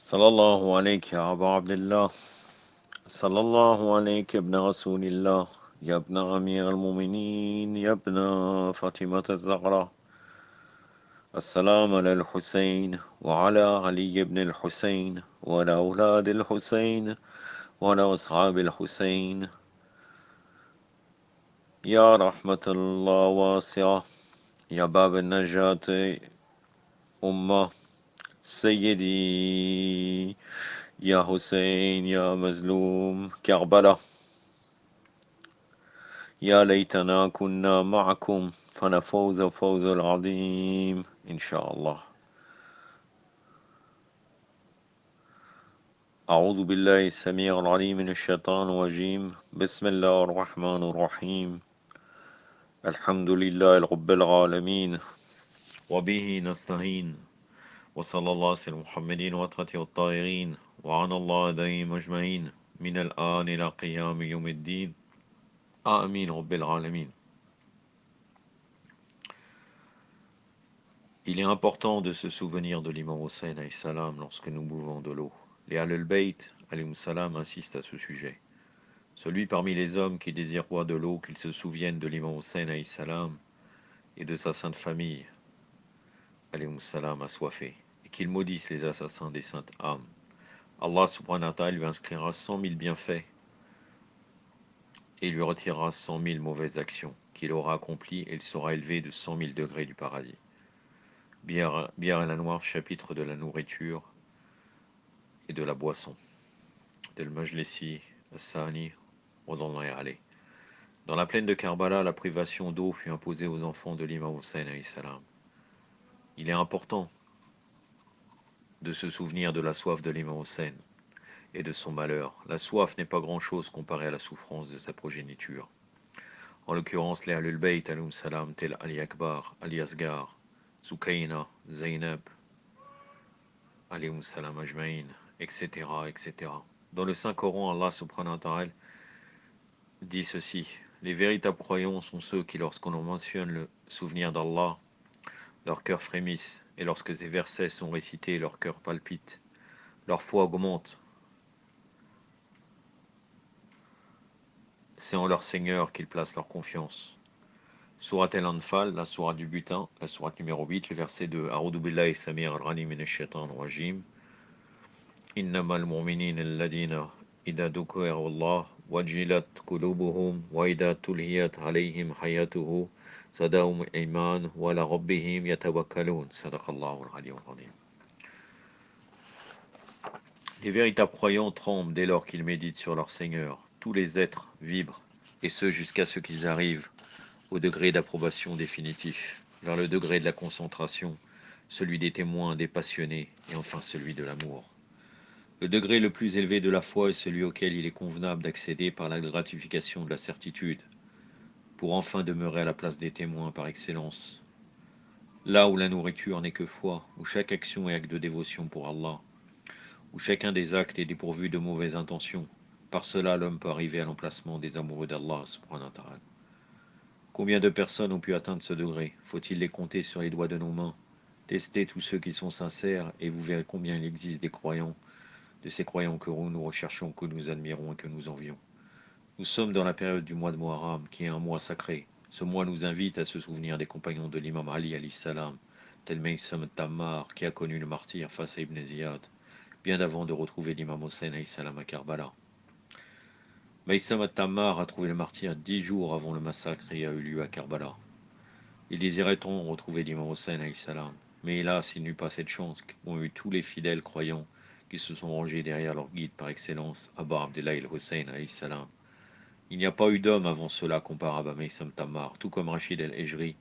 صلى الله عليك يا أبا عبد الله. صلى الله عليك يا ابن رسول الله، يا ابن أمير المؤمنين، يا ابن فاطمة الزهراء. السلام على الحسين وعلى علي بن الحسين وعلى أولاد الحسين وعلى أصحاب الحسين. يا رحمة الله واسعة، يا باب النجاة أمة، سيدي يا حسين يا مظلوم كربلاء. يا ليتنا كنا معكم فنفوز فوز العظيم إن شاء الله. أعوذ بالله السميع العليم من الشيطان الرجيم. بسم الله الرحمن الرحيم. الحمد لله رب العالمين وبه نستعين، وصلى الله على محمد وطهة الطاهرين وعن الله دائم أجمعين من الآن إلى قيام يوم الدين. آمين رب العالمين. Il est important de se souvenir de l'imam Hussein alayhi salam lorsque nous buvons de l'eau. Les Ahlul Bayt alayhi salam insistent à ce sujet. Celui parmi les hommes qui désire boire de l'eau, qu'il se souvienne de l'imam Hussein alayhi salam et de sa sainte famille alayhi salam assoiffée, et qu'il maudisse les assassins des saintes âmes. Allah subhanahu wa ta'ala lui inscrira 100 000 bienfaits et lui retirera 100 000 mauvaises actions qu'il aura accomplies, et il sera élevé de 100 000 degrés du paradis. Bière la Noire, chapitre de la nourriture et de la boisson. Del Majlisi Sani, allé. Dans la plaine de Karbala, la privation d'eau fut imposée aux enfants de l'imam Hussein alayhi salam. Il est important de se souvenir de la soif de l'imam Hussein et de son malheur. La soif n'est pas grand-chose comparée à la souffrance de sa progéniture. En l'occurrence, les Ahlul Bayt alayhim salam, tels Ali Akbar, Ali Asgar, Zukaina, Zainab, alayhim salam ajmaïn, etc., etc. Dans le Saint-Coran, Allah subhanahu wa ta'ala dit ceci: les véritables croyants sont ceux qui, lorsqu'on en mentionne le souvenir d'Allah, leur cœur frémisse, et lorsque ces versets sont récités, leur cœur palpite, leur foi augmente. C'est en leur Seigneur qu'ils placent leur confiance. Surat al-Anfal, la sourate du butin, la sourate numéro 8, le verset 2. A'udhu billahi samir al-ghani minash shaitanir rajim. Innamal mu'minina alladhina idha dhukira Allah wajilat qulubuhum wa idha tulhiyat alayhim hayatuhu zadahum iman wa ala rabbihim yatawakkalun. Sadaqallahu al-aliyyul azim. Les véritables croyants tremblent dès lors qu'ils méditent sur leur Seigneur. Tous les êtres vibrent, et ce jusqu'à ce qu'ils arrivent au degré d'approbation définitif, vers le degré de la concentration, celui des témoins, des passionnés, et enfin celui de l'amour. Le degré le plus élevé de la foi est celui auquel il est convenable d'accéder par la gratification de la certitude, pour enfin demeurer à la place des témoins par excellence. Là où la nourriture n'est que foi, où chaque action est acte de dévotion pour Allah, où chacun des actes est dépourvu de mauvaises intentions, par cela l'homme peut arriver à l'emplacement des amoureux d'Allah subhanahu wa ta'ala. Combien de personnes ont pu atteindre ce degré? Faut-il les compter sur les doigts de nos mains? Testez tous ceux qui sont sincères, et vous verrez combien il existe des croyants, de ces croyants que nous recherchons, que nous admirons et que nous envions. Nous sommes dans la période du mois de Muharram, qui est un mois sacré. Ce mois nous invite à se souvenir des compagnons de l'imam Ali alayhi salam, tel Maysam Tammar, qui a connu le martyre face à Ibn Ziyad, bien avant de retrouver l'imam Hussein alayhi salam à Karbala. Maysam Tammar a trouvé le martyr 10 jours avant le massacre qui a eu lieu à Karbala. Il désirait tant retrouver l'imam Hussein alayhi salam, mais hélas, il n'eut pas cette chance qu'ont eu tous les fidèles croyants qui se sont rangés derrière leur guide par excellence, Abba Abdullah al-Hussein alayhi salam. Il n'y a pas eu d'homme avant cela comparable à Maysam Tammar, tout comme Rachid el-Ejri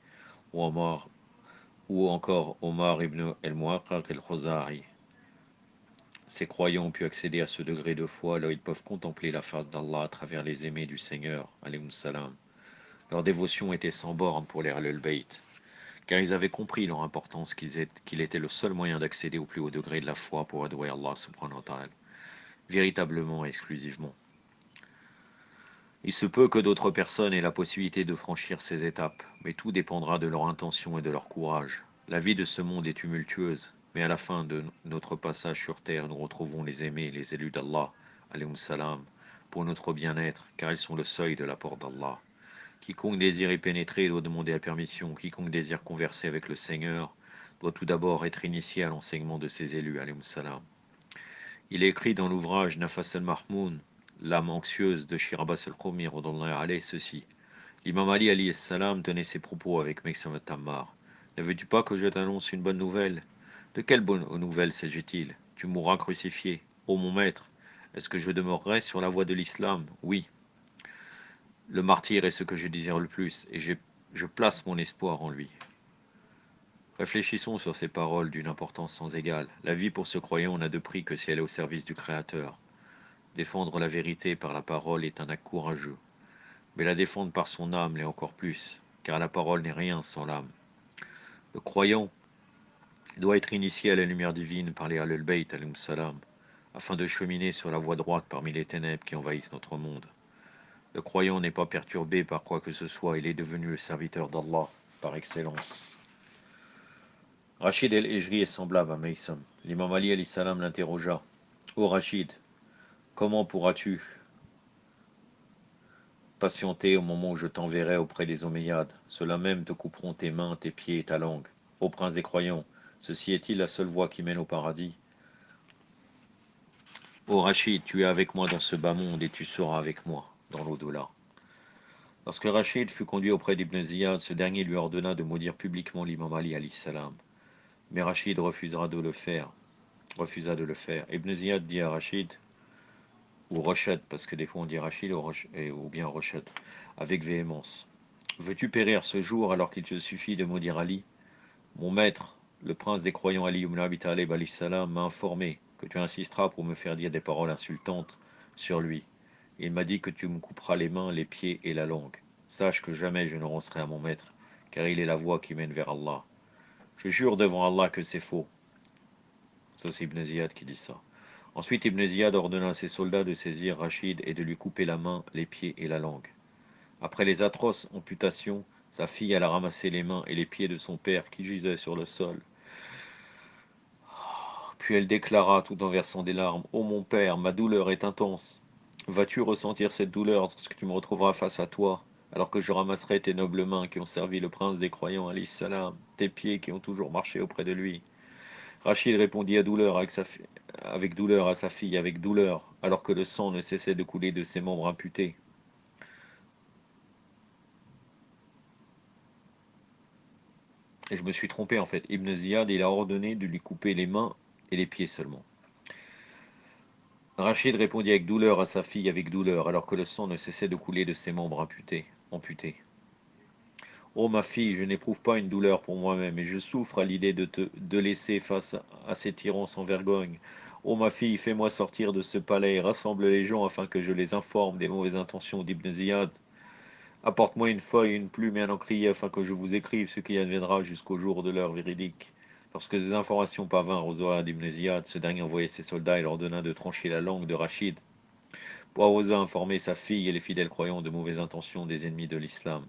ou encore Omar ibn el-Muaqqaq el-Khuzari. Ces croyants ont pu accéder à ce degré de foi, là où ils peuvent contempler la face d'Allah à travers les aimés du Seigneur, alayhim salam. Leur dévotion était sans borne pour les Ahlul Bayt, car ils avaient compris leur importance, qu'il était le seul moyen d'accéder au plus haut degré de la foi pour adorer Allah subhanahu wa ta'ala, véritablement et exclusivement. Il se peut que d'autres personnes aient la possibilité de franchir ces étapes, mais tout dépendra de leur intention et de leur courage. La vie de ce monde est tumultueuse, Mais à la fin de notre passage sur terre, nous retrouvons les aimés, les élus d'Allah, alayhum salam, pour notre bien-être, car ils sont le seuil de la porte d'Allah. Quiconque désire y pénétrer doit demander la permission. Quiconque désire converser avec le Seigneur doit tout d'abord être initié à l'enseignement de ses élus, alayhum salam. Il est écrit dans l'ouvrage Nafas al-Mahmoun, l'âme anxieuse de Shir Abbas al-Qawmi, ceci. L'imam Ali alayhi salam tenait ses propos avec Maysam al-Tammar. Ne veux-tu pas que je t'annonce une bonne nouvelle? De quelle bonne nouvelle s'agit-il? Tu mourras crucifié. Ô mon maître, est-ce que je demeurerai sur la voie de l'islam? Oui. Le martyr est ce que je désire le plus, et je place mon espoir en lui. Réfléchissons sur ces paroles d'une importance sans égale. La vie pour ce croyant n'a de prix que si elle est au service du Créateur. Défendre la vérité par la parole est un acte courageux, mais la défendre par son âme l'est encore plus, car la parole n'est rien sans l'âme. Le croyant doit être initié à la lumière divine par les Ahlul Bayt alayhim salam, afin de cheminer sur la voie droite parmi les ténèbres qui envahissent notre monde. Le croyant n'est pas perturbé par quoi que ce soit, il est devenu le serviteur d'Allah par excellence. Rachid el-Ejri est semblable à Maysam. L'imam Ali alayhi salam l'interrogea. Ô Rachid, comment pourras-tu patienter au moment où je t'enverrai auprès des Omeyyades? Ceux-là même te couperont tes mains, tes pieds et ta langue. Ô prince des croyants, ceci est-il la seule voie qui mène au paradis? Ô Rachid, tu es avec moi dans ce bas monde et tu seras avec moi dans l'au-delà. Lorsque Rachid fut conduit auprès d'Ibn Ziyad, ce dernier lui ordonna de maudire publiquement l'imam Ali alayhi salam. Mais Rachid refusa de le faire. Ibn Ziyad dit à Rachid, ou Rochad, parce que des fois on dit Rachid ou bien Rochad, avec véhémence. Veux-tu périr ce jour alors qu'il te suffit de maudire Ali? Mon maître, le prince des croyants Ali ibn Abi Talib alayhi salam, m'a informé que tu insisteras pour me faire dire des paroles insultantes sur lui. Il m'a dit que tu me couperas les mains, les pieds et la langue. Sache que jamais je ne renoncerai à mon maître, car il est la voie qui mène vers Allah. Je jure devant Allah que c'est faux. Ça c'est Ibn Ziyad qui dit ça. Ensuite Ibn Ziyad ordonna à ses soldats de saisir Rachid et de lui couper la main, les pieds et la langue. Après les atroces amputations, sa fille alla ramasser les mains et les pieds de son père qui gisait sur le sol. Puis elle déclara tout en versant des larmes, « Ô mon père, ma douleur est intense. Vas-tu ressentir cette douleur lorsque tu me retrouveras face à toi, alors que je ramasserai tes nobles mains qui ont servi le prince des croyants, alayhi salam, tes pieds qui ont toujours marché auprès de lui ?» Rachid répondit avec douleur à sa fille, avec douleur, alors que le sang ne cessait de couler de ses membres amputés. Et je me suis trompé en fait. Ibn Ziyad, il a ordonné de lui couper les mains et les pieds seulement. Rachid répondit avec douleur à sa fille, avec douleur, alors que le sang ne cessait de couler de ses membres amputés. Oh ma fille, je n'éprouve pas une douleur pour moi-même, et je souffre à l'idée de laisser face à ces tyrans sans vergogne. Oh ma fille, fais-moi sortir de ce palais et rassemble les gens afin que je les informe des mauvaises intentions d'Ibn Ziyad. Apporte-moi une feuille, une plume et un encrier afin que je vous écrive ce qui adviendra jusqu'au jour de l'heure véridique. Lorsque ces informations parvinrent aux oreilles d'Ibn Ziyad, ce dernier envoya ses soldats et leur ordonna de trancher la langue de Rachid pour oser informer sa fille et les fidèles croyants de mauvaises intentions des ennemis de l'islam.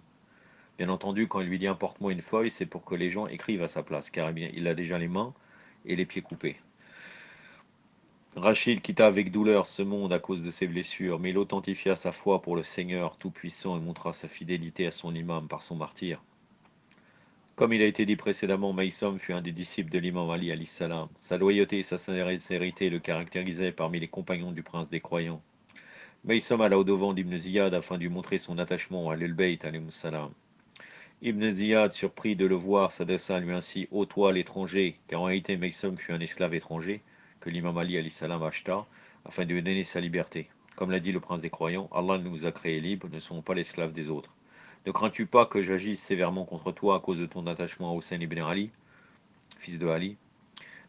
Bien entendu, quand il lui dit apporte-moi une feuille, c'est pour que les gens écrivent à sa place, car il a déjà les mains et les pieds coupés. Rachid quitta avec douleur ce monde à cause de ses blessures, mais il authentifia sa foi pour le Seigneur Tout-Puissant et montra sa fidélité à son imam par son martyre. Comme il a été dit précédemment, Maïsam fut un des disciples de l'imam Ali alayhi salam. Sa loyauté et sa sincérité le caractérisaient parmi les compagnons du prince des croyants. Maïsam alla au-devant d'Ibn Ziyad afin de lui montrer son attachement à Al-Bayt alayhi salam. Ibn Ziyad, surpris de le voir, s'adressa à lui ainsi, ô toi l'étranger, car en réalité Maïsam fut un esclave étranger, que l'imam Ali alayhi salam acheta, afin de lui donner sa liberté. Comme l'a dit le prince des croyants, Allah nous a créés libres, ne sommes pas l'esclave des autres. Ne crains-tu pas que j'agisse sévèrement contre toi à cause de ton attachement à Hussein ibn Ali, fils de Ali?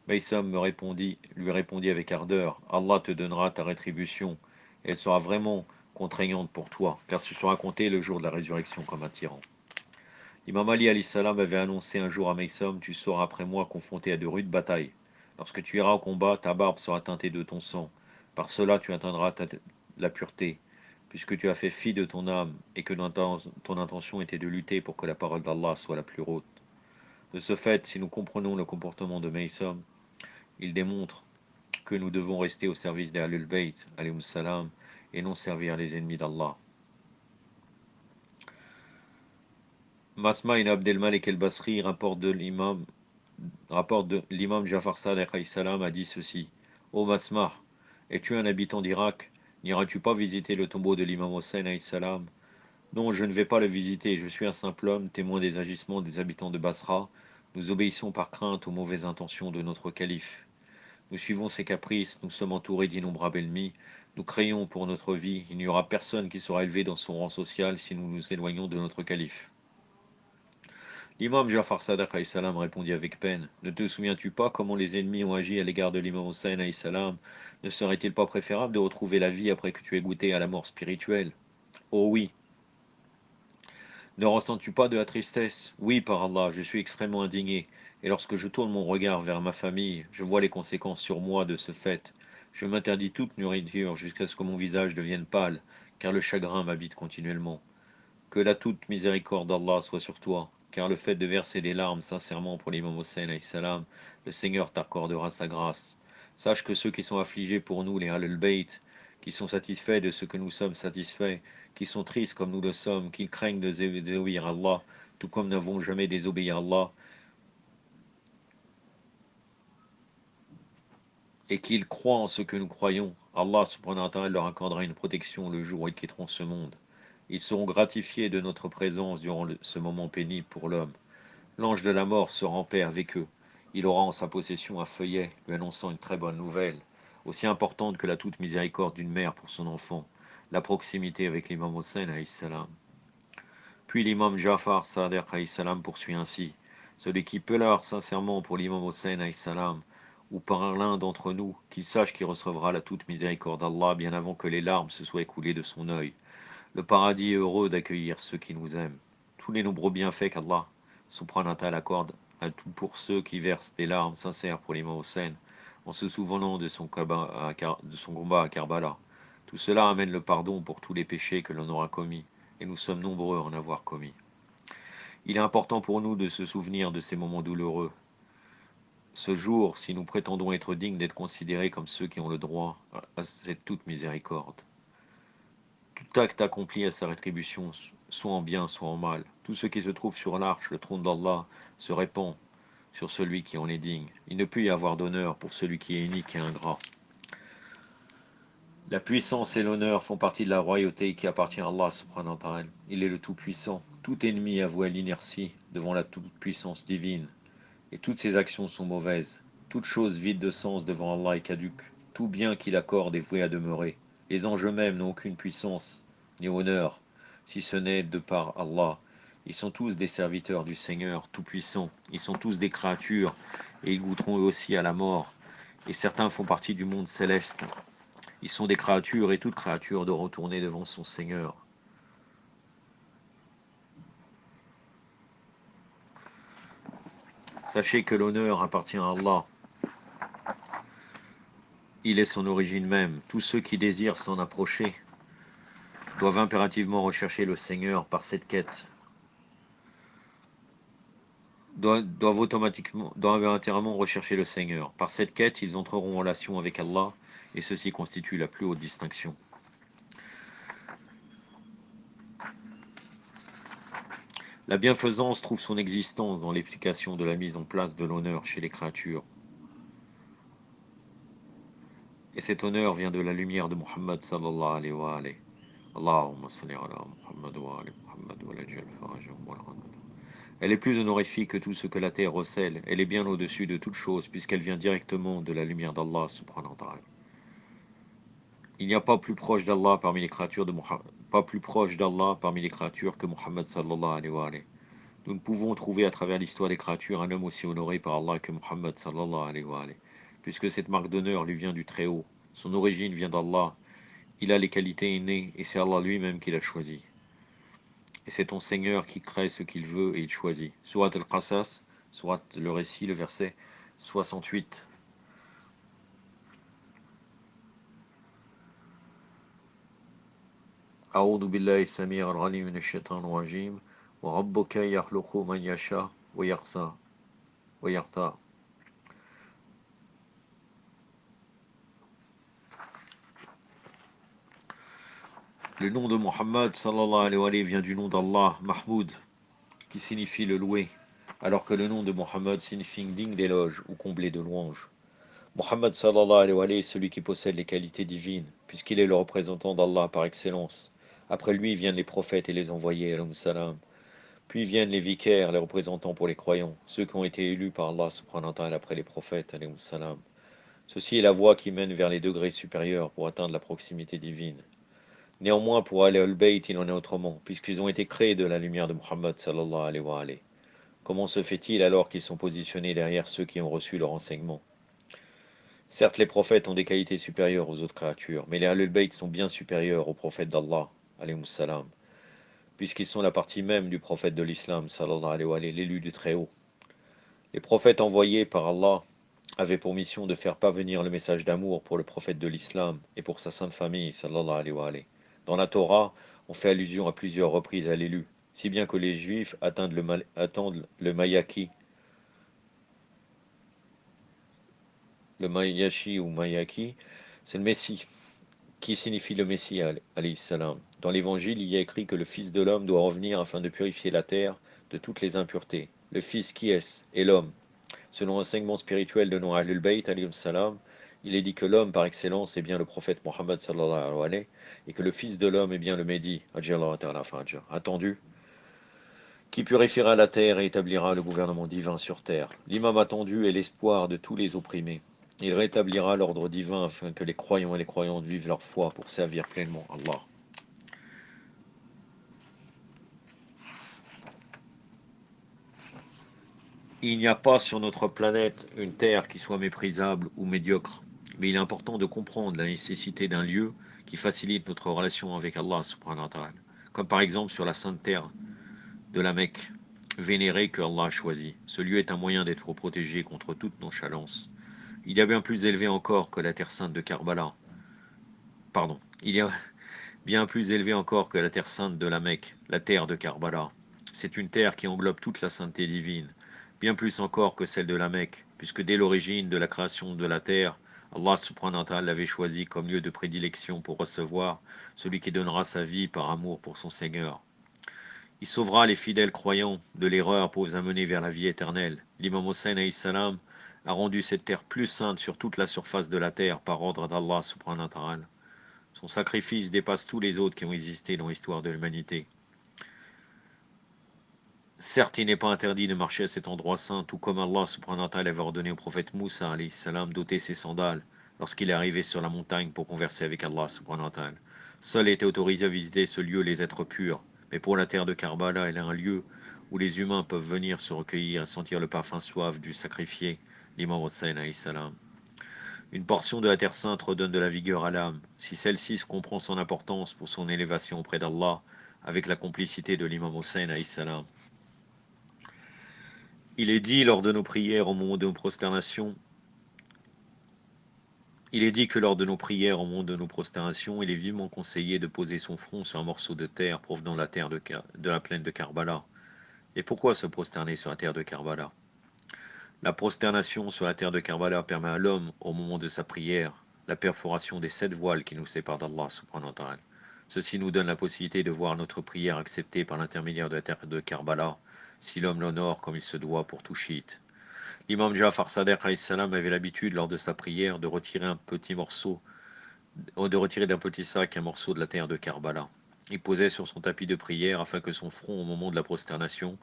Maïsam lui répondit avec ardeur, Allah te donnera ta rétribution, et elle sera vraiment contraignante pour toi, car tu seras compté le jour de la résurrection comme un tyran. L'imam Ali alayhi salam avait annoncé un jour à Maïsam, tu seras après moi confronté à de rudes batailles. Lorsque tu iras au combat, ta barbe sera teintée de ton sang. Par cela, tu atteindras la pureté, puisque tu as fait fi de ton âme, et que ton intention était de lutter pour que la parole d'Allah soit la plus haute. De ce fait, si nous comprenons le comportement de Maïsam, Il démontre que nous devons rester au service des Ahlul Bayt, alayhim salam, et non servir les ennemis d'Allah. Masma ibn Abdelmalek el-Basri rapporte de l'imam Jafar Sadiq alayhi salam a dit ceci: Ô Masma, es-tu un habitant d'Irak? N'iras-tu pas visiter le tombeau de l'imam Hossein alayhi salam? Non, je ne vais pas le visiter, je suis un simple homme, témoin des agissements des habitants de Basra. Nous obéissons par crainte aux mauvaises intentions de notre calife. Nous suivons ses caprices, nous sommes entourés d'innombrables ennemis, nous craignons pour notre vie, il n'y aura personne qui sera élevé dans son rang social si nous nous éloignons de notre calife. L'imam Jafar Sadiq alayhi salam répondit avec peine: Ne te souviens-tu pas comment les ennemis ont agi à l'égard de l'imam Hossein alayhi salam? Ne serait-il pas préférable de retrouver la vie après que tu aies goûté à la mort spirituelle? Oh oui. Ne ressens-tu pas de la tristesse? Oui, par Allah, je suis extrêmement indigné, et lorsque je tourne mon regard vers ma famille, je vois les conséquences sur moi de ce fait. Je m'interdis toute nourriture jusqu'à ce que mon visage devienne pâle, car le chagrin m'habite continuellement. Que la toute miséricorde d'Allah soit sur toi, car le fait de verser des larmes sincèrement pour l'imam Hossein alayhi salam, le Seigneur t'accordera sa grâce. Sache que ceux qui sont affligés pour nous, les Ahlul Bayt, qui sont satisfaits de ce que nous sommes satisfaits, qui sont tristes comme nous le sommes, qui craignent de désobéir à Allah, tout comme nous n'avons jamais désobéi à Allah, et qu'ils croient en ce que nous croyons, Allah subhanahu wa ta'ala leur accordera une protection le jour où ils quitteront ce monde. Ils seront gratifiés de notre présence durant ce moment pénible pour l'homme. L'ange de la mort sera en paix avec eux. Il aura en sa possession un feuillet lui annonçant une très bonne nouvelle, aussi importante que la toute miséricorde d'une mère pour son enfant, la proximité avec l'imam Hossein alayhi salam. Puis l'imam Jafar Sadiq alayhi salam poursuit ainsi: Celui qui pleure sincèrement pour l'imam Hossein alayhi salam, ou par l'un d'entre nous, qu'il sache qu'il recevra la toute miséricorde d'Allah bien avant que les larmes se soient écoulées de son œil. Le paradis est heureux d'accueillir ceux qui nous aiment. Tous les nombreux bienfaits qu'Allah subhanahu wa ta'ala accorde à tout pour ceux qui versent des larmes sincères pour l'imam Hossein, en se souvenant de son combat à Karbala. Tout cela amène le pardon pour tous les péchés que l'on aura commis, et nous sommes nombreux à en avoir commis. Il est important pour nous de se souvenir de ces moments douloureux. Ce jour, si nous prétendons être dignes d'être considérés comme ceux qui ont le droit à cette toute miséricorde. Tout acte accompli à sa rétribution, soit en bien, soit en mal. Tout ce qui se trouve sur l'arche, le trône d'Allah, se répand sur celui qui en est digne. Il ne peut y avoir d'honneur pour celui qui est unique et ingrat. La puissance et l'honneur font partie de la royauté qui appartient à Allah subhanahu wa ta'ala. Il est le Tout-Puissant. Tout ennemi avoue l'inertie devant la toute-puissance divine. Et toutes ses actions sont mauvaises. Toute chose vide de sens devant Allah est caduque. Tout bien qu'il accorde est voué à demeurer. Les anges eux-mêmes n'ont aucune puissance ni honneur, si ce n'est de par Allah. Ils sont tous des serviteurs du Seigneur Tout-Puissant. Ils sont tous des créatures, et ils goûteront eux aussi à la mort. Et certains font partie du monde céleste. Ils sont des créatures, et toute créature doit retourner devant son Seigneur. Sachez que l'honneur appartient à Allah. Il est son origine même. Tous ceux qui désirent s'en approcher doivent impérativement rechercher le Seigneur par cette quête. Doivent impérativement rechercher le Seigneur. Par cette quête, ils entreront en relation avec Allah, et ceci constitue la plus haute distinction. La bienfaisance trouve son existence dans l'application de la mise en place de l'honneur chez les créatures. Et cet honneur vient de la lumière de Muhammad sallallahu alayhi wa alayhi. Allahumma salli ala Muhammad wa ali Muhammad wa lajal farajahum wa al-ghanam. Elle est plus honorifique que tout ce que la terre recèle. Elle est bien au-dessus de toute chose, puisqu'elle vient directement de la lumière d'Allah subhanahu wa ta'ala. Il n'y a pas plus proche d'Allah parmi les créatures que Muhammad sallallahu alayhi wa alayhi. Nous ne pouvons trouver à travers l'histoire des créatures un homme aussi honoré par Allah que Muhammad sallallahu alayhi wa alayhi, puisque cette marque d'honneur lui vient du Très-Haut. Son origine vient d'Allah. Il a les qualités innées et c'est Allah lui-même qui l'a choisi. Et c'est ton Seigneur qui crée ce qu'il veut et il choisit. Surat al-Qasas, surat le récit, le verset 68. أعوذ بالله السميع العليم من الشيطان الرجيم وربك يخلق من يشاء ويختار Le nom de Muhammad sallallahu alayhi wa sallam vient du nom d'Allah, Mahmoud, qui signifie le loué, alors que le nom de Muhammad signifie digne d'éloge ou comblé de louanges. Muhammad sallallahu alayhi wa sallam est celui qui possède les qualités divines, puisqu'il est le représentant d'Allah par excellence. Après lui viennent les prophètes et les envoyés, alayhim salam. Puis viennent les vicaires, les représentants pour les croyants, ceux qui ont été élus par Allah subhanahu wa ta'ala après les prophètes, alayhim salam. Ceci est la voie qui mène vers les degrés supérieurs pour atteindre la proximité divine. Néanmoins, pour aller al bayt il en est autrement, puisqu'ils ont été créés de la lumière de Muhammad sallallahu alayhi wa sallam. Comment se fait-il alors qu'ils sont positionnés derrière ceux qui ont reçu leur enseignement? Certes, les prophètes ont des qualités supérieures aux autres créatures, mais les Ahlul Bayt sont bien supérieurs aux prophètes d'Allah, alayhim salam, puisqu'ils sont la partie même du prophète de l'islam, sallallahu alayhi wa sallam, l'élu du Très-Haut. Les prophètes envoyés par Allah avaient pour mission de faire parvenir le message d'amour pour le prophète de l'islam et pour sa sainte famille, sallallahu alayhi wa sallam. Dans la Torah, on fait allusion à plusieurs reprises à l'élu, si bien que les Juifs attendent le Mayaki, le Mayashi ou Mayaki, c'est le Messie, qui signifie le Messie, alayhi salam. Dans l'Évangile, il y a écrit que le Fils de l'homme doit revenir afin de purifier la terre de toutes les impuretés. Le Fils qui est l'homme. Selon l'enseignement spirituel de nos Ahlul Bayt, alayhim salam, il est dit que l'homme par excellence est bien le prophète Mohammed sallallahu alayhi wa sallam, et que le Fils de l'homme est bien le Mehdi, attendu, qui purifiera la terre et établira le gouvernement divin sur terre. L'imam attendu est l'espoir de tous les opprimés. Il rétablira l'ordre divin afin que les croyants et les croyantes vivent leur foi pour servir pleinement Allah. Il n'y a pas sur notre planète une terre qui soit méprisable ou médiocre, mais il est important de comprendre la nécessité d'un lieu qui facilite notre relation avec Allah subhanahu wa ta'ala, comme par exemple sur la sainte terre de la Mecque, vénérée que Allah a choisie. Ce lieu est un moyen d'être protégé contre toute nonchalance. Il y a bien plus élevé encore que la terre sainte de Karbala. Pardon, il y a bien plus élevé encore que la terre sainte de la Mecque, la terre de Karbala. C'est une terre qui englobe toute la sainteté divine, bien plus encore que celle de la Mecque, puisque dès l'origine de la création de la terre, Allah subhanahu wa ta'ala l'avait choisi comme lieu de prédilection pour recevoir celui qui donnera sa vie par amour pour son Seigneur. Il sauvera les fidèles croyants de l'erreur pour les amener vers la vie éternelle. L'imam Hossein alayhi salam a rendu cette terre plus sainte sur toute la surface de la terre par ordre d'Allah subhanahu wa ta'ala. Son sacrifice dépasse tous les autres qui ont existé dans l'histoire de l'humanité. Certes, il n'est pas interdit de marcher à cet endroit saint, tout comme Allah subhanahu wa ta'ala avait ordonné au prophète Moussa alayhi salam d'ôter ses sandales lorsqu'il est arrivé sur la montagne pour converser avec Allah subhanahu wa ta'ala. Seuls étaient autorisés à visiter ce lieu les êtres purs, mais pour la terre de Karbala, elle est un lieu où les humains peuvent venir se recueillir et sentir le parfum suave du sacrifié, l'imam Hossein alayhi salam. Une portion de la terre sainte redonne de la vigueur à l'âme, si celle-ci comprend son importance pour son élévation auprès d'Allah, avec la complicité de l'imam Hossein alayhi salam. Il est dit lors de nos prières au moment de nos prosternations, il est dit que lors de nos prières au moment de nos prosternations, il est vivement conseillé de poser son front sur un morceau de terre provenant de la terre de la plaine de Karbala. Et pourquoi se prosterner sur la terre de Karbala? La prosternation sur la terre de Karbala permet à l'homme, au moment de sa prière, la perforation des 7 voiles qui nous séparent d'Allah subhanahu wa ta'ala. Ceci nous donne la possibilité de voir notre prière acceptée par l'intermédiaire de la terre de Karbala, si l'homme l'honore comme il se doit pour tout chiite. L'imam Ja'far Sadiq alayhi salam avait l'habitude, lors de sa prière, de retirer d'un petit sac un morceau de la terre de Karbala. Il posait sur son tapis de prière afin que son front, au moment de la prosternation,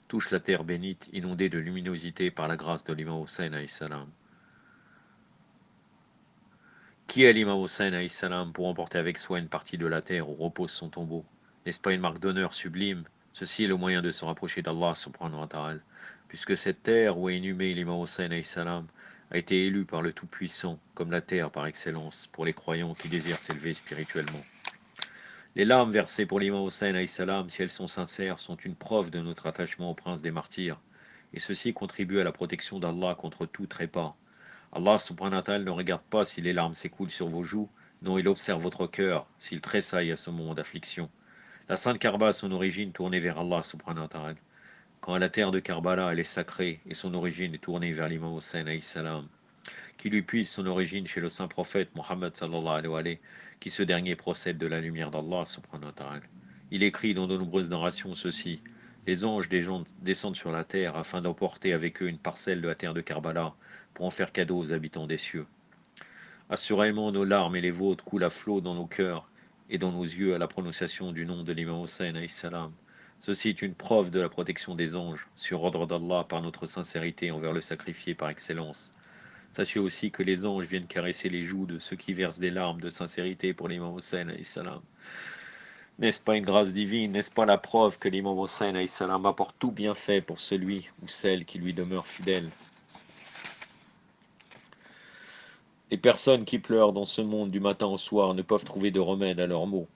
touche la terre bénite, inondée de luminosité par la grâce de l'imam Hossein alayhi salam. Qui est l'imam Hossein alayhi salam pour emporter avec soi une partie de la terre où repose son tombeau? N'est-ce pas une marque d'honneur sublime? Ceci est le moyen de se rapprocher d'Allah subhanahu wa ta'ala, puisque cette terre où est inhumé l'imam Hossein alayhi salam a été élue par le Tout-Puissant comme la terre par excellence pour les croyants qui désirent s'élever spirituellement. Les larmes versées pour l'imam Hossein alayhi salam, si elles sont sincères, sont une preuve de notre attachement au prince des martyrs, et ceci contribue à la protection d'Allah contre tout trépas. Allah subhanahu wa ta'ala ne regarde pas si les larmes s'écoulent sur vos joues, non, il observe votre cœur, s'il tressaille à ce moment d'affliction. La sainte Karba a son origine tournée vers Allah subhanahu wa ta'ala. Quand la terre de Karbala, elle est sacrée, et son origine est tournée vers l'imam Hossein alayhi salam, qui lui puise son origine chez le saint prophète Mohammed sallallahu alayhi wa sallam, qui ce dernier procède de la lumière d'Allah subhanahu wa ta'ala. Il écrit dans de nombreuses narrations ceci: les anges descendent sur la terre afin d'emporter avec eux une parcelle de la terre de Karbala pour en faire cadeau aux habitants des cieux. Assurément, nos larmes et les vôtres coulent à flot dans nos cœurs et dans nos yeux à la prononciation du nom de l'imam Hussein alayhi salam. Ceci est une preuve de la protection des anges, sur ordre d'Allah par notre sincérité envers le sacrifié par excellence. Sachez aussi que les anges viennent caresser les joues de ceux qui versent des larmes de sincérité pour l'imam Hussein alayhi salam. N'est-ce pas une grâce divine? N'est-ce pas la preuve que l'imam Hussein alayhi salam apporte tout bienfait pour celui ou celle qui lui demeure fidèle? Les personnes qui pleurent dans ce monde du matin au soir ne peuvent trouver de remède à leurs maux.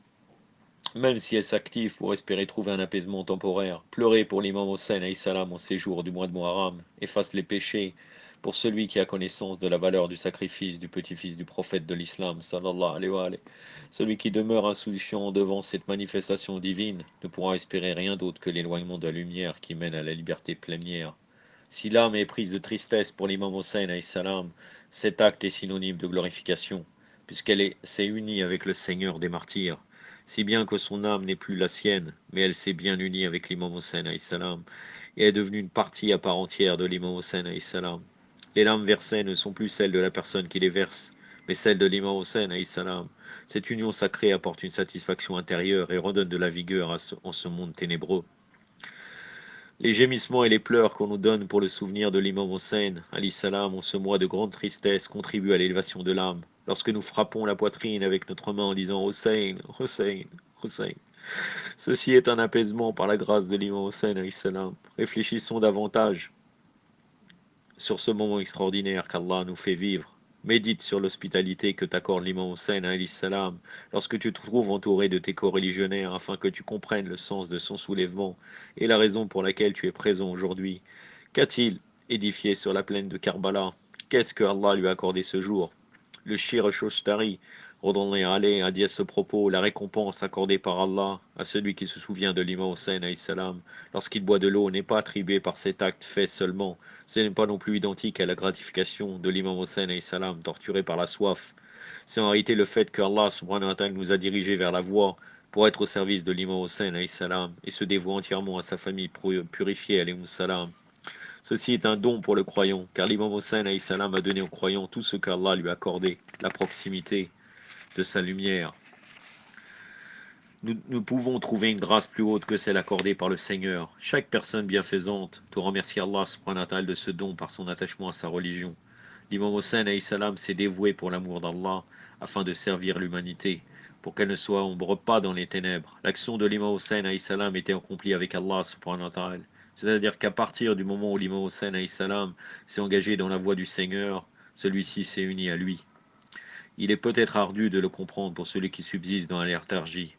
Même si elles s'activent pour espérer trouver un apaisement temporaire, pleurer pour l'imam Hussein alayhi salam en séjour du mois de Muharram efface les péchés pour celui qui a connaissance de la valeur du sacrifice du petit-fils du prophète de l'islam, sallallahu alayhi wa sallam. Celui qui demeure insouciant devant cette manifestation divine ne pourra espérer rien d'autre que l'éloignement de la lumière qui mène à la liberté plénière. Si l'âme est prise de tristesse pour l'imam Hussein alayhi salam, cet acte est synonyme de glorification, puisqu'elle s'est unie avec le Seigneur des martyrs, si bien que son âme n'est plus la sienne, mais elle s'est bien unie avec l'imam Hussein alayhi salam, et est devenue une partie à part entière de l'imam Hussein alayhi salam. Les larmes versées ne sont plus celles de la personne qui les verse, mais celles de l'imam Hussein alayhi salam. Cette union sacrée apporte une satisfaction intérieure et redonne de la vigueur en ce monde ténébreux. Les gémissements et les pleurs qu'on nous donne pour le souvenir de l'imam Hussein, alayhi salam, en ce mois de grande tristesse, contribuent à l'élévation de l'âme. Lorsque nous frappons la poitrine avec notre main en disant Hussein, Hussein, Hussein, ceci est un apaisement par la grâce de l'imam Hussein, alayhi salam. Réfléchissons davantage sur ce moment extraordinaire qu'Allah nous fait vivre. Médite sur l'hospitalité que t'accorde l'imam Hussein alayhi salam lorsque tu te trouves entouré de tes coreligionnaires afin que tu comprennes le sens de son soulèvement et la raison pour laquelle tu es présent aujourd'hui. Qu'a-t-il édifié sur la plaine de Karbala? Qu'est-ce que Allah lui a accordé ce jour? Le Shir Shoshtari, redonné à a dit à ce propos: la récompense accordée par Allah à celui qui se souvient de l'imam Hussein alayhi salam lorsqu'il boit de l'eau n'est pas attribuée par cet acte fait seulement. Ce n'est pas non plus identique à la gratification de l'imam Hussein alayhi salam torturé par la soif. C'est en réalité le fait que Allah subhanahu wa ta'ala nous a dirigés vers la voie pour être au service de l'imam Hussein alayhi salam et se dévouer entièrement à sa famille purifiée alayhi salam. Ceci est un don pour le croyant, car l'imam Hussein alayhi salam a donné au croyant tout ce qu'Allah lui a accordé, la proximité de sa lumière. Nous pouvons trouver une grâce plus haute que celle accordée par le Seigneur. Chaque personne bienfaisante doit remercier Allah subhanahu wa ta'ala de ce don par son attachement à sa religion. L'imam Hussein alayhi salam s'est dévoué pour l'amour d'Allah afin de servir l'humanité, pour qu'elle ne soit ombre pas dans les ténèbres. L'action de l'imam Hussein alayhi salam était accomplie avec Allah subhanahu wa ta'ala. C'est-à-dire qu'à partir du moment où l'imam Hussein alayhi salam s'est engagé dans la voie du Seigneur, celui-ci s'est uni à lui. Il est peut-être ardu de le comprendre pour celui qui subsiste dans la léthargie.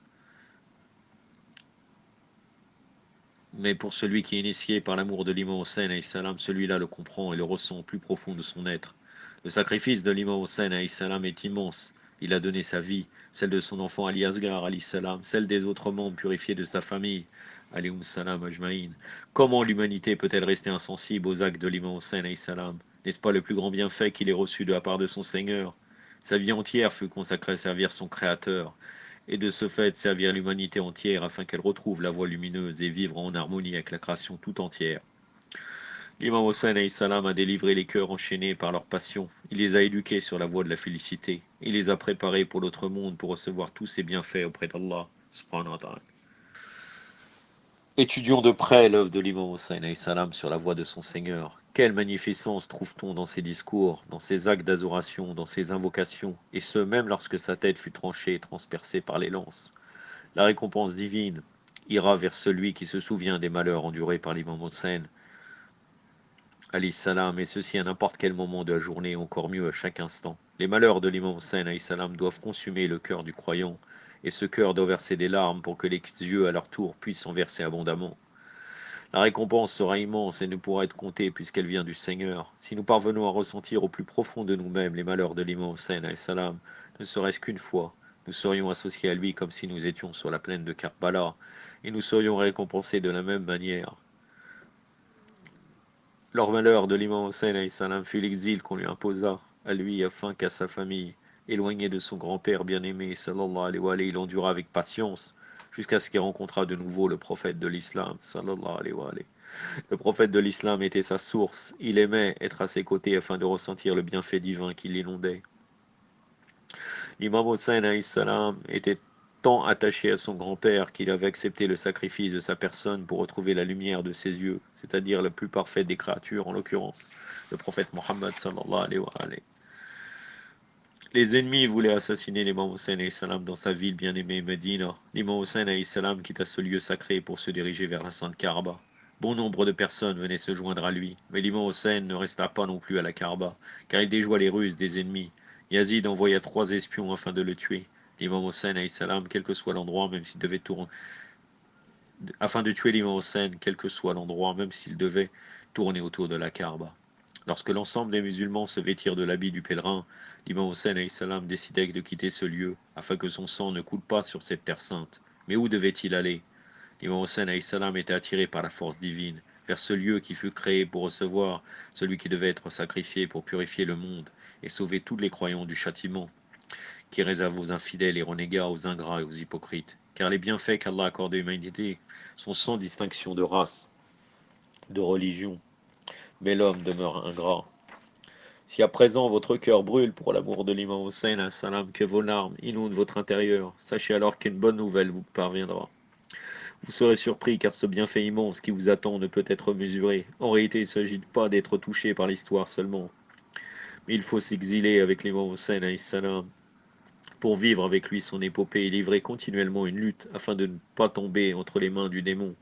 Mais pour celui qui est initié par l'amour de l'imam Hussein alayhi salam, celui-là le comprend et le ressent au plus profond de son être. Le sacrifice de l'imam Hussein alayhi salam est immense. Il a donné sa vie, celle de son enfant Ali Asghar alayhi salam, celle des autres membres purifiés de sa famille alayhi salam ajma'in. Comment l'humanité peut-elle rester insensible aux actes de l'imam Hussein alayhi salam? N'est-ce pas le plus grand bienfait qu'il ait reçu de la part de son Seigneur? Sa vie entière fut consacrée à servir son Créateur, et de ce fait servir l'humanité entière afin qu'elle retrouve la voie lumineuse et vivre en harmonie avec la création tout entière. L'imam Hussein alayhi salam a délivré les cœurs enchaînés par leur passion. Il les a éduqués sur la voie de la félicité. Il les a préparés pour l'autre monde pour recevoir tous ses bienfaits auprès d'Allah subhanahu wa ta'ala. Étudions de près l'œuvre de l'imam Hussein alayhi salam sur la voie de son Seigneur. Quelle magnificence trouve-t-on dans ses discours, dans ses actes d'adoration, dans ses invocations, et ce même lorsque sa tête fut tranchée et transpercée par les lances. La récompense divine ira vers celui qui se souvient des malheurs endurés par l'imam Hussein alayhi salam, et ceci à n'importe quel moment de la journée, encore mieux à chaque instant. Les malheurs de l'imam Hussein alayhi salam doivent consumer le cœur du croyant, et ce cœur doit verser des larmes pour que les yeux à leur tour puissent en verser abondamment. La récompense sera immense et ne pourra être comptée puisqu'elle vient du Seigneur. Si nous parvenons à ressentir au plus profond de nous-mêmes les malheurs de l'imam Hussein alayhi salam, ne serait-ce qu'une fois, nous serions associés à lui comme si nous étions sur la plaine de Karbala, et nous serions récompensés de la même manière. Leur malheur de l'imam Hussein alayhi salam fut l'exil qu'on lui imposa. à lui afin qu'à sa famille, éloigné de son grand-père bien-aimé, sallallahu alayhi wa alayhi, il endura avec patience jusqu'à ce qu'il rencontra de nouveau le prophète de l'islam, sallallahu alayhi wa alayhi. Le prophète de l'islam était sa source, il aimait être à ses côtés afin de ressentir le bienfait divin qui l'inondait. L'imam Hossein alayhi salam était tant attaché à son grand-père qu'il avait accepté le sacrifice de sa personne pour retrouver la lumière de ses yeux, c'est-à-dire la plus parfaite des créatures, en l'occurrence, le prophète Mohammed sallallahu alayhi wa alayhi. Les ennemis voulaient assassiner l'imam Hossein alayhi salam dans sa ville bien-aimée Medina. L'imam Hossein alayhi salam quitta ce lieu sacré pour se diriger vers la Sainte Kaaba. Bon nombre de personnes venaient se joindre à lui, mais l'imam Hossein ne resta pas non plus à la Kaaba, car il déjoua les ruses des ennemis. Yazid envoya 3 espions afin de le tuer. L'imam Hossein alayhi salam, quel que soit l'endroit, même s'il devait tourner, afin de tuer l'imam Hossein, quel que soit l'endroit, même s'il devait tourner autour de la Kaaba. Lorsque l'ensemble des musulmans se vêtirent de l'habit du pèlerin, l'imam Hossein alayhi salam décida de quitter ce lieu, afin que son sang ne coule pas sur cette terre sainte. Mais où devait-il aller? L'imam Hossein alayhi salam était attiré par la force divine, vers ce lieu qui fut créé pour recevoir celui qui devait être sacrifié pour purifier le monde et sauver tous les croyants du châtiment, qui réserve aux infidèles et renégats, aux ingrats et aux hypocrites. Car les bienfaits qu'Allah accorde à l'humanité sont sans distinction de race, de religion, mais l'homme demeure ingrat. Si à présent votre cœur brûle pour l'amour de l'imam Hossein, salam, que vos larmes inondent votre intérieur, sachez alors qu'une bonne nouvelle vous parviendra. Vous serez surpris car ce bienfait immense qui vous attend ne peut être mesuré. En réalité, il ne s'agit pas d'être touché par l'histoire seulement, mais il faut s'exiler avec l'imam Hossein salam pour vivre avec lui son épopée et livrer continuellement une lutte afin de ne pas tomber entre les mains du démon.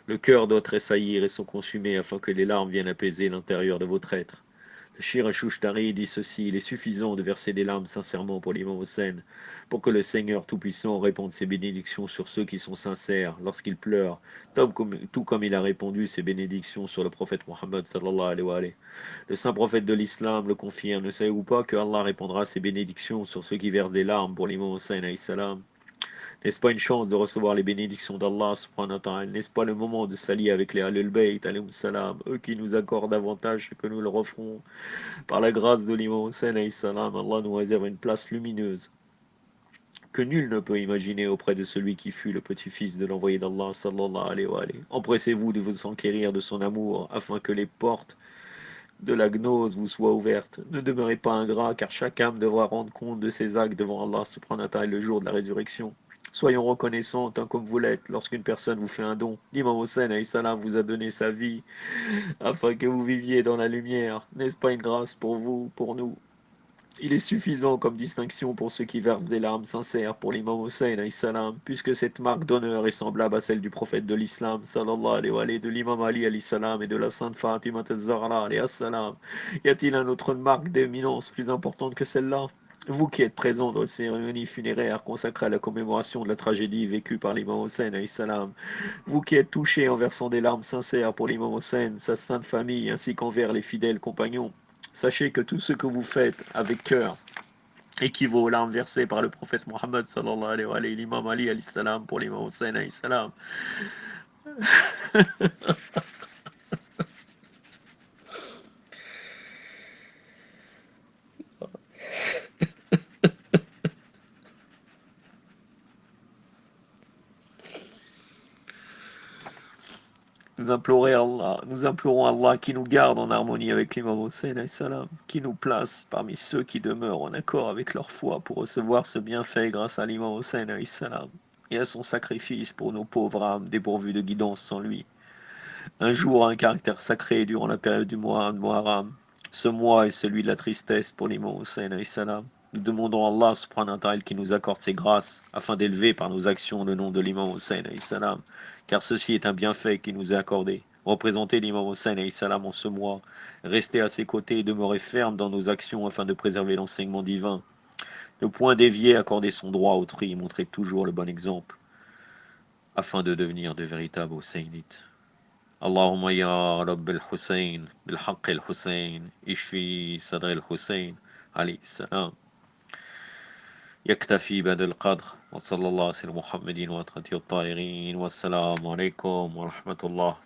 Le cœur doit tressaillir et se consumer afin que les larmes viennent apaiser l'intérieur de votre être. Le Shir Ashushtar dit ceci: il est suffisant de verser des larmes sincèrement pour l'imam Hossein, pour que le Seigneur Tout-Puissant répande ses bénédictions sur ceux qui sont sincères lorsqu'ils pleurent, tout comme il a répandu ses bénédictions sur le prophète Mohammed sallallahu alayhi wa alayhi. Le saint prophète de l'islam le confirme: ne savez-vous pas que Allah répandra ses bénédictions sur ceux qui versent des larmes pour l'imam Hossein alayhi salam? N'est-ce pas une chance de recevoir les bénédictions d'Allah subhanahu wa ta'ala? N'est-ce pas le moment de s'allier avec les Ahlul Bayt alayhi salam, eux qui nous accordent davantage que nous leur offrons? Par la grâce de l'imam Hossein alayhi salam, Allah nous réserve une place lumineuse que nul ne peut imaginer auprès de celui qui fut le petit-fils de l'envoyé d'Allah sallallahu alayhi wa alayhi. Empressez-vous de vous enquérir de son amour afin que les portes de la gnose vous soient ouvertes. Ne demeurez pas ingrat, car chaque âme devra rendre compte de ses actes devant Allah subhanahu wa ta'ala le jour de la résurrection. Soyons reconnaissants, tant comme vous l'êtes, lorsqu'une personne vous fait un don. L'imam Hossein alayhi salam vous a donné sa vie afin que vous viviez dans la lumière. N'est-ce pas une grâce pour vous, pour nous? Il est suffisant comme distinction pour ceux qui versent des larmes sincères pour l'imam Hossein alayhi salam, puisque cette marque d'honneur est semblable à celle du prophète de l'islam, sallallahu alayhi wa alayhi, de l'imam Ali alayhi salam et de la sainte Fatima az-Zahra alayhi salam. Y a-t-il une autre marque d'éminence plus importante que celle-là? Vous qui êtes présents dans la cérémonie funéraire consacrée à la commémoration de la tragédie vécue par l'imam Hossein alayhi salam, vous qui êtes touchés en versant des larmes sincères pour l'imam Hossein, sa sainte famille, ainsi qu'envers les fidèles compagnons, sachez que tout ce que vous faites avec cœur équivaut aux larmes versées par le prophète Mohammed sallallahu alayhi wa alayhi, l'imam Ali alayhi salam pour l'imam Hossein alayhi salam. Nous implorons Allah qui nous garde en harmonie avec l'imam Hossein alayhi salam, qui nous place parmi ceux qui demeurent en accord avec leur foi pour recevoir ce bienfait grâce à l'imam Hossein alayhi salam et à son sacrifice pour nos pauvres âmes dépourvues de guidance sans lui. Un jour a un caractère sacré durant la période du mois de Muharram. Ce mois est celui de la tristesse pour l'imam Hossein alayhi salam. Nous demandons à Allah subhanahu wa ta'ala qui nous accorde ses grâces afin d'élever par nos actions le nom de l'imam Hossein alayhi salam, car ceci est un bienfait qui nous est accordé. Représenter l'imam Hossein alayhi salam en ce mois, rester à ses côtés et demeurer ferme dans nos actions afin de préserver l'enseignement divin. Ne point dévier, accorder son droit à autrui et montrer toujours le bon exemple afin de devenir de véritables Hosseinites. اللهم يا رب الحسين بالحق الحسين اشفي صدر الحسين عليه السلام. يكتفي بهذا القدر وصلى الله على محمد وعلى الطاهرين والسلام عليكم ورحمة الله.